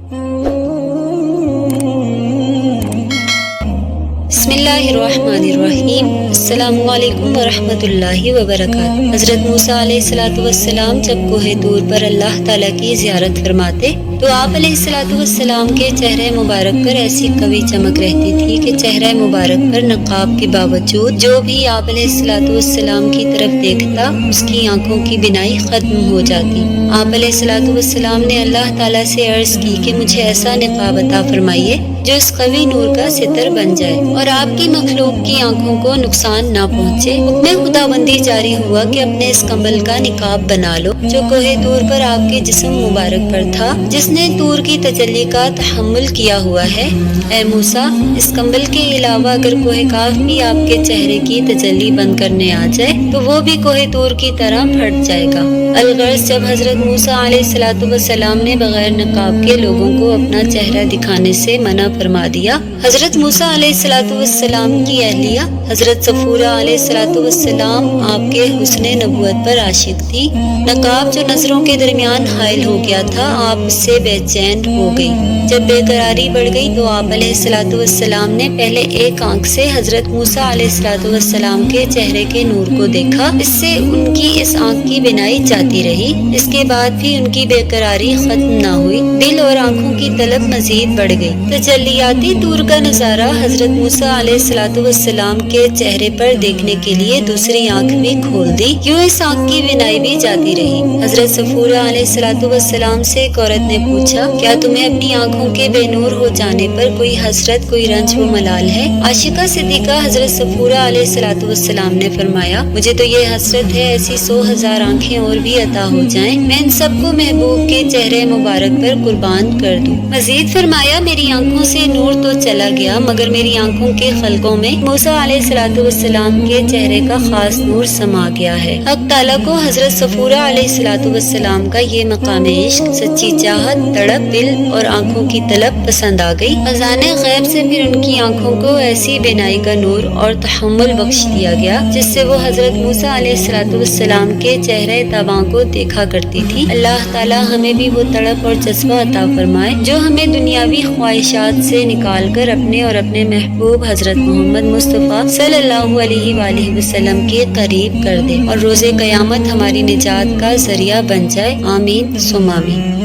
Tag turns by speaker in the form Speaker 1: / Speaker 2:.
Speaker 1: बिस्मिल्लाहिर्रहमानिर्रहीम। अस्सलामु अलैकुम वरहमतुल्लाहि वबरकातुहू। हज़रत मूसा अलैहिस्सलाम जब कोहे तूर पर अल्लाह ताला की ज़ियारत फरमाते तो आप अलैहिस्सलाम के चेहरे मुबारक पर ऐसी कवी चमक रहती थी कि चेहरे मुबारक पर नकाब के बावजूद जो भी आप अलैहिस्सलाम की तरफ देखता उसकी आंखों की बिनाई खत्म हो जाती। आप अलैहिस्सलाम ने अल्लाह ताला से अर्ज की कि मुझे ऐसा निकाब अता फरमाइए जो इस कवी नूर का सितर बन जाए और आपकी मखलूक की आंखों को नुकसान ना पहुँचे। हुक्म खुदाबंदी जारी हुआ कि अपने इस कंबल का निकाब बना लो जो कोहे तूर पर आपके जिस्म मुबारक पर था, जिसने तूर की तजल्ली का तहम्मुल किया हुआ है। ऐ मूसा, इस कंबल के अलावा अगर कोहे काफ भी आपके चेहरे की तजल्ली बंद करने आ जाए तो वो भी कोहे तूर की तरह फट जाएगा। अलगर्ज जब हजरत मूसा अलैहिस्सलाम ने बगैर नकाब के लोगों को अपना चेहरा दिखाने से मना फरमा दिया, हजरत मूसा अलैहिस्सलाम की अहलिया हजरत सफूरा अलैहिस्सलाम आपके हुस्ने नबुवत पर आशिक थी। नकाब जो नजरों के दरमियान हाइल हो गया था, आप उससे बेचैन हो गई। जब बेकरारी बढ़ गई तो आप अलैहिस्सलाम ने पहले एक आंख से हजरत मूसा अलैहिस्सलाम के चेहरे के नूर को देखा। इससे उनकी इस आंख की बिनाई जाती रही। इसके बाद भी उनकी बेकरारी खत्म न हुई। दिल और आंखों की तलब मजीद बढ़ गई। तजल्लियाती तूर का नजारा हजरत मूसा अलैहिस्सलाम के चेहरे पर देखने के लिए दूसरी आंख भी खोल दी। यूं इस आंख की बिनाई भी जाती रही। हजरत सफूरा अलैहिस्सलाम से एक औरत ने पूछा, क्या तुम्हें अपनी आंखों के बेनूर हो जाने पर कोई हसरत, कोई रंज व मलाल है? आशिका सिद्दीका हजरत सफूरा अलैहिस्सलाम ने फरमाया, मुझे तो ये हसरत है ऐसी 100,000 आंखें और भी अता हो जाएं, मैं इन सबको महबूब के चेहरे मुबारक पर कुर्बान कर दूं। मजीद फरमाया, मेरी आंखों से नूर तो चला गया मगर मेरी आंखों के खलकों में मूसा अलैहिस्सलाम के चेहरे का खास नूर समा गया है। हक ताला को हजरत सफूरा अलैहिस्सलाम का ये मकाम इश्क, सच्ची चाहत, तड़प, दिल और आंखों की तलब पसंद आ गई। खजाने गैब से फिर उनकी आंखों को ऐसी बिनाई का नूर और तहम्मुल बख्श दिया गया जिससे वो हजरत मूसा अलैहिस्सलाम के चेहरे तबां को देखा करती थी। अल्लाह ताला हमें भी वो तड़प और जज्बा अता फरमाए जो हमें दुनियावी ख्वाहिशात से निकाल कर अपने और अपने महबूब हजरत मोहम्मद मुस्तफ़ा सल्लल्लाहु अलैहि वसल्लम के करीब कर दे और रोज़े क़यामत हमारी निजात का जरिया बन जाए। आमीन सुम्मा आमीन।